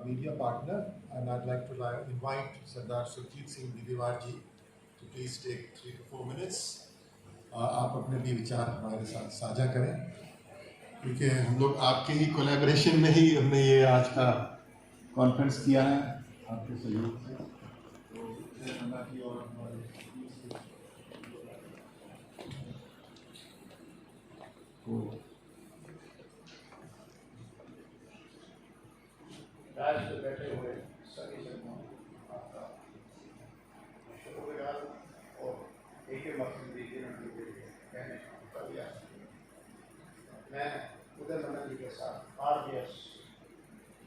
media partner, and I'd like to invite Sardar Surjit Singh Didewar ji to please take 3 to 4 minutes. आप अपने भी विचार हमारे साथ साझा करें, क्योंकि हम लोग आपके ही कोलैबोरेशन में ही हमने ये आज का कॉन्फ्रेंस किया है, आपके सहयोग से। तो और राज पे बैठे हुए सभी लोगों आपका शुक्रगुजार और एक ही मकसद कहने का मैं उदय मंडल जी के साथ RBS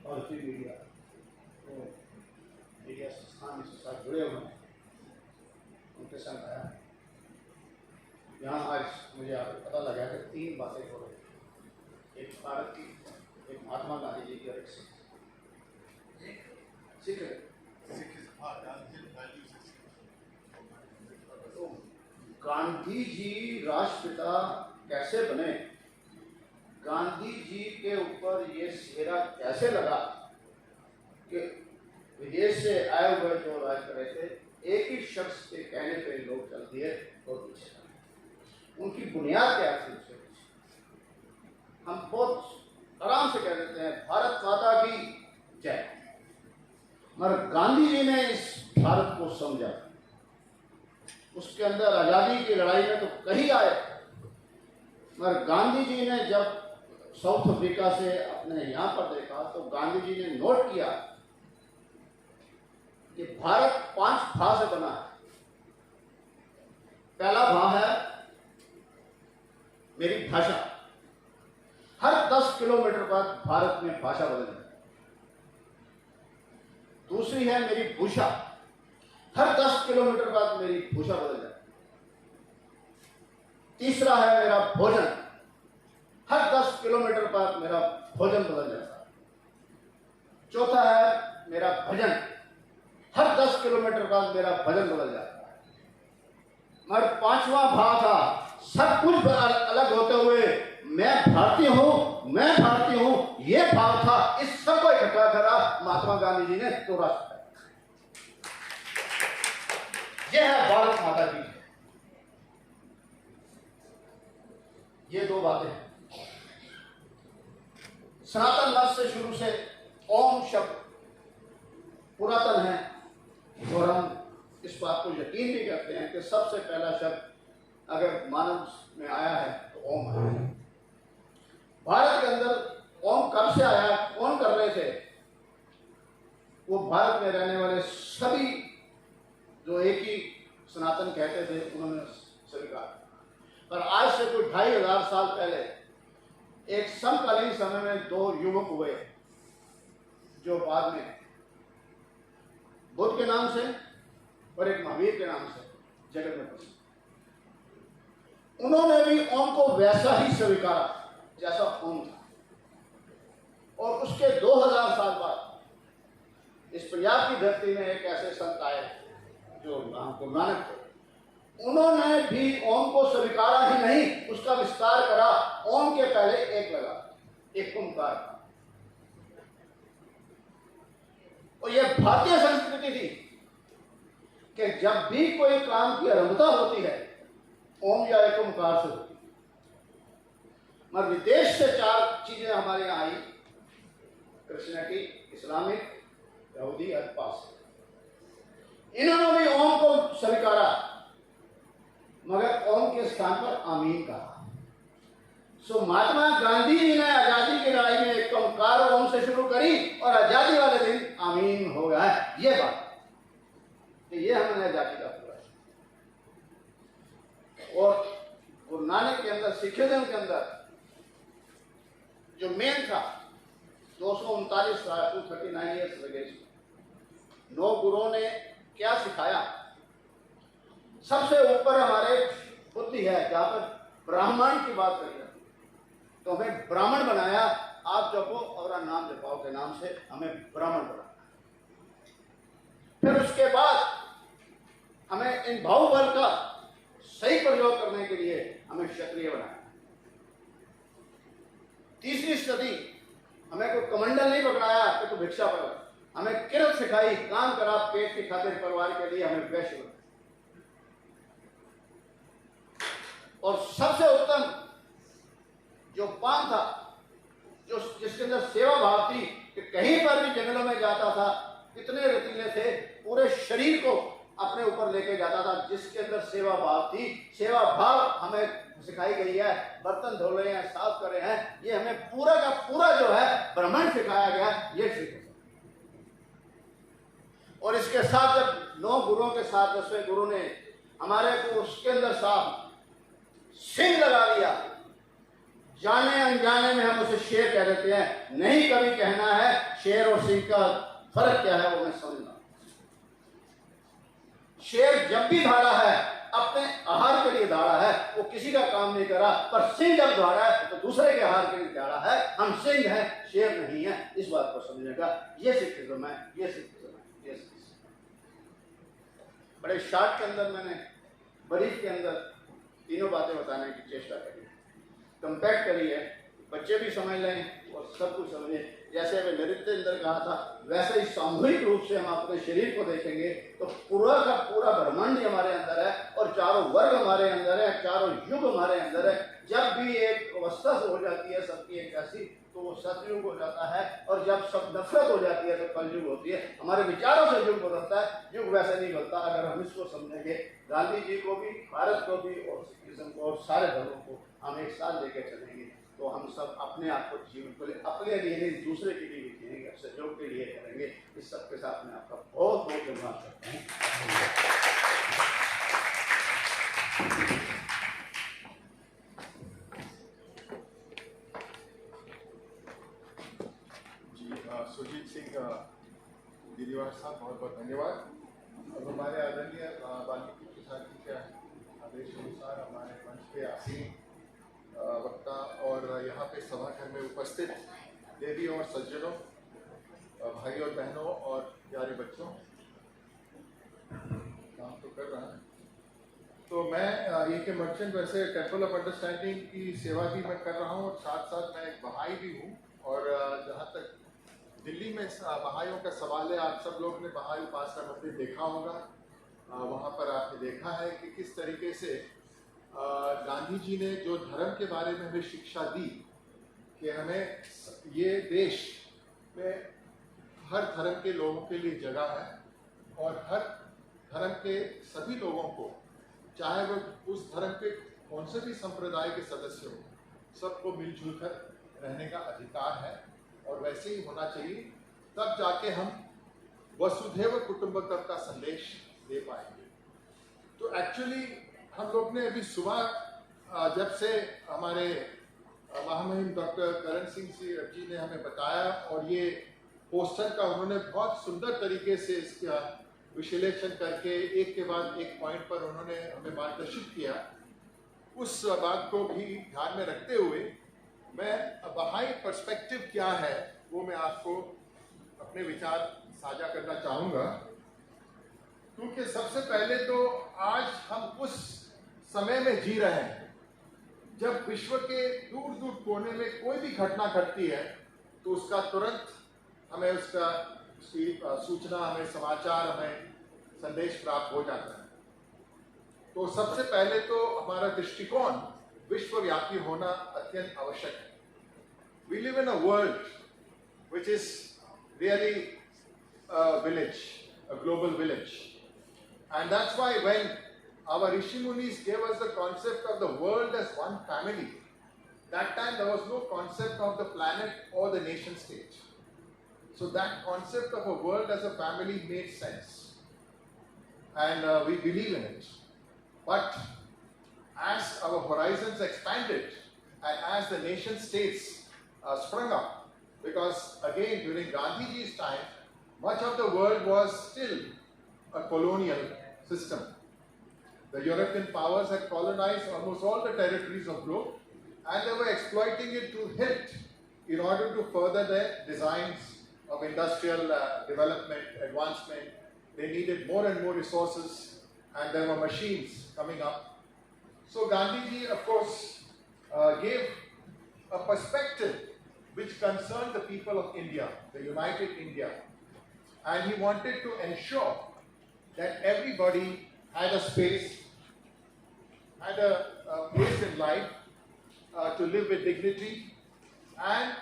और फिर मीडिया तो मीडिया संस्थान के साथ जुड़े हुए हैं, उनके संग आया। यहाँ आज मुझे आपको पता लगा कि 3 बातें हो रही हैं, एक भारत की, एक महात्मा गांधी जी की और एक तो गांधी जी राष्ट्रपिता कैसे बने, गांधी जी के ऊपर ये सेहरा कैसे लगा कि विदेश से आए हुए जो राज कर रहे थे, एक ही शख्स के कहने पे लोग चल दिए और पीछे, उनकी बुनियाद क्या थी उसे हम बहुत आराम से कह देते हैं भारत माता की जय। मगर गांधी जी ने इस भारत को समझा, उसके अंदर आज़ादी की लड़ाई में तो कहीं आए, मगर गांधी जी ने जब साउथ अफ्रीका से अपने यहाँ पर देखा तो गांधी जी ने नोट किया कि भारत 5 भा से बना है। पहला भा है मेरी भाषा, हर 10 किलोमीटर बाद भारत में भाषा बदल जाती है। दूसरी है मेरी भूषा, हर 10 किलोमीटर बाद मेरी भूषा बदल जाती है। तीसरा है मेरा भोजन, हर 10 किलोमीटर बाद मेरा भोजन बदल जाता है। चौथा है मेरा भजन, हर 10 किलोमीटर बाद मेरा भजन बदल जाता है। मगर 5वां भाव था, सब कुछ अलग होते हुए मैं भारतीय हूं, मैं भारतीय हूं, ये भाव था। इस सब को इकट्ठा करा महात्मा गांधी जी ने तो राष्ट्र, यह है भारत माता की। ये 2 बातें सनातन मत से शुरू से ओम शब्द पुरातन है, और हम इस बात को यकीन भी करते हैं कि सबसे पहला शब्द अगर मानव में आया है तो ओम है। भारत के अंदर ओम कब से आया, कौन कर रहे थे? वो भारत में रहने वाले सभी जो एक ही सनातन कहते थे, उन्होंने स्वीकार। पर आज से कोई 2500 साल पहले एक समकालीन समय में 2 युवक हुए जो बाद में बुद्ध के नाम से और एक महावीर के नाम से जगत में प्रसिद्ध। उन्होंने भी ओम को वैसा ही स्वीकारा जैसा ओम था, और उसके 2000 साल बाद इस पंजाब की धरती में एक ऐसे संत आए जो गुरु नानक थे। उन्होंने भी ओम को स्वीकारा ही नहीं, उसका विस्तार करा। ओम के पहले एक लगा, एक ओंकार। और यह भारतीय संस्कृति थी कि जब भी कोई काम की आरंभता होती है ओम या एक ओंकार से होती है। मगर विदेश से 4 चीजें हमारे यहाँ आई, क्रिश्चियनिटी, इस्लामिक, यहूदी और पारसी। इन्होंने भी ओम को स्वीकारा, मगर ओम के स्थान पर आमीन कहा। सो महात्मा गांधी जी ने आजादी की लड़ाई में एक ओंकार ओम से शुरू करी और आजादी वाले दिन आमीन हो गया है। ये बात कि ये हमने आजादी का पूरा। और गुरु नानक के अंदर, सिखिज्म के अंदर जो मेन था 239 साल 239 ईयर्स लगे। 9 गुरुओं ने क्या सिखाया? सबसे ऊपर हमारे बुद्धि है, जहां पर ब्राह्मण की बात करी जाती, तो हमें ब्राह्मण बनाया। आप जपो और नाम जपाओ के नाम से हमें ब्राह्मण बनाया। फिर उसके बाद हमें इन बाहुबल का सही प्रयोग करने के लिए हमें क्षत्रिय बनाया। तीसरी सदी हमें कोई कमंडल नहीं पकड़ाया कि तू भिक्षा पकड़, हमें किरत सिखाई, काम करा पेट की खातिर, परिवार के लिए हमें वैश्य बनाया। और सबसे उत्तम जो पान था, जो जिसके अंदर सेवा भाव थी, कि कहीं पर भी जंगलों में जाता था, कितने रतीले थे, पूरे शरीर को अपने ऊपर लेके जाता था, जिसके अंदर सेवा भाव थी। सेवा भाव हमें सिखाई गई है, बर्तन धो रहे हैं, साफ कर रहे हैं, ये हमें पूरा का पूरा जो है ब्रह्मांड सिखाया गया, ये सीखो। और इसके साथ जब 9 गुरुओं के साथ 10वें गुरु ने हमारे को उसके अंदर साफ सिंह लगा दिया, जाने अनजाने में हम उसे शेर कह देते हैं, नहीं कभी कहना है शेर और सिंह का फर्क क्या है, वो मैं समझना। शेर जब भी धाड़ा है अपने आहार के लिए धाड़ा है, वो किसी का काम नहीं करा, पर सिंह जब धाड़ा है तो दूसरे के आहार के लिए धाड़ा है। हम सिंह हैं, शेर नहीं है, इस बात को समझेगा। ये सिक्किज्म है, ये सिक्किज्म है, ये सिक्किज्म। बड़े शार्ट के अंदर मैंने ब्रीफ के अंदर तीनों बातें बताने की चेष्टा करी, कंपैक्ट करी है, बच्चे भी समझ लें और सब कुछ समझें। जैसे अभी नृत्य अंदर कहा था, वैसे ही सामूहिक रूप से हम अपने शरीर को देखेंगे तो पूरा का पूरा ब्रह्मांड हमारे अंदर है, और चारों वर्ग हमारे अंदर है, चारों युग हमारे अंदर है। जब भी एक अवस्था से हो जाती है सबकी एक ऐसी, तो वो सतयुग हो जाता है, और जब सब नफरत हो जाती है तो कलयुग होती है। हमारे विचारों से युग बदलता है, युग वैसे नहीं बदलता अगर हम इसको समझेंगे। गांधी जी को भी, भारत को भी, और सिखिज्म को, और सारे धर्मों को हम एक साथ लेकर चलेंगे, तो हम सब अपने आप को जीवन को अपने लिए नहीं, दूसरे के लिए भी जिएंगे, सहयोग के लिए करेंगे। इस सब के साथ मैं आपका बहुत बहुत धन्यवाद करता हूँ। सुजीत सिंह गिरिवार साहब, बहुत बहुत धन्यवाद। अब हमारे आदरणीय वाल्मीकि प्रसाद जी के आदेश अनुसार हमारे मंच पे आसीन वक्ता और यहाँ पे सभा घर में उपस्थित देवी और सज्जनों, भाई और बहनों और प्यारे बच्चों, काम तो कर रहा है। तो मैं ये के मर्चेंट वैसे टेम्पल ऑफ अंडरस्टैंडिंग की सेवा भी मैं कर रहा हूँ, और साथ साथ मैं एक बहाई भी हूँ। और जहाँ तक दिल्ली में बहाइयों का सवाल है, आप सब लोग ने बहाई उपासना मंदिर देखा होगा। वहाँ पर आपने देखा है कि किस तरीके से गांधी जी ने जो धर्म के बारे में हमें शिक्षा दी कि हमें ये देश में हर धर्म के लोगों के लिए जगह है, और हर धर्म के सभी लोगों को, चाहे वो उस धर्म के कौन से भी संप्रदाय के सदस्य हो, सबको मिलजुल कर रहने का अधिकार है, और वैसे ही होना चाहिए। तब जाके हम वसुधैव कुटुंबकम का संदेश दे पाएंगे। तो एक्चुअली हम लोग ने अभी सुबह जब से हमारे महामहिम डॉक्टर करण सिंह जी ने हमें बताया, और ये पोस्टर का उन्होंने बहुत सुंदर तरीके से इसका विश्लेषण करके एक के बाद एक पॉइंट पर उन्होंने हमें मार्गदर्शित किया, उस बात को भी ध्यान में रखते हुए मैं बहाई पर्सपेक्टिव क्या है वो मैं आपको अपने विचार साझा करना चाहूँगा। क्योंकि सबसे पहले तो आज हम उस समय में जी रहे हैं जब विश्व के दूर दूर कोने में कोई भी घटना घटती है तो उसका तुरंत हमें उसका सूचना, हमें समाचार, हमें संदेश प्राप्त हो जाता है। तो सबसे पहले तो हमारा दृष्टिकोण विश्वव्यापी होना अत्यंत आवश्यक है। We live in a world which is really a village, a global village. And that's why when our Rishi Munis gave us the concept of the world as one family, that time there was no concept of the planet or the nation state. So that concept of a world as a family made sense. And we believe in it. But as our horizons expanded and as the nation states sprung up, because again during Gandhiji's time, much of the world was still a colonial system. The European powers had colonized almost all the territories of globe, and they were exploiting it to hilt in order to further their designs of industrial development, advancement. They needed more and more resources, and there were machines coming up. So Gandhiji, of course, gave a perspective which concerned the people of India, the united India. and he wanted to ensure that everybody had a space, had a place in life to live with dignity and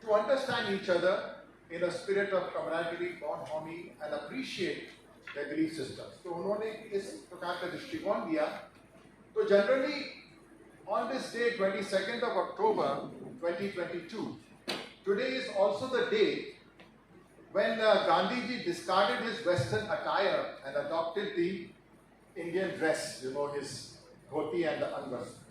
to understand each other in a spirit of camaraderie, bonhomie and appreciate their belief systems. तो उन्होंने इस प्रकार का दृष्टिकोण दिया. तो generally on this day, 22nd of October 2022, today is also the day when Gandhiji discarded his Western attire and adopted the Indian dress, his dhoti and the angas.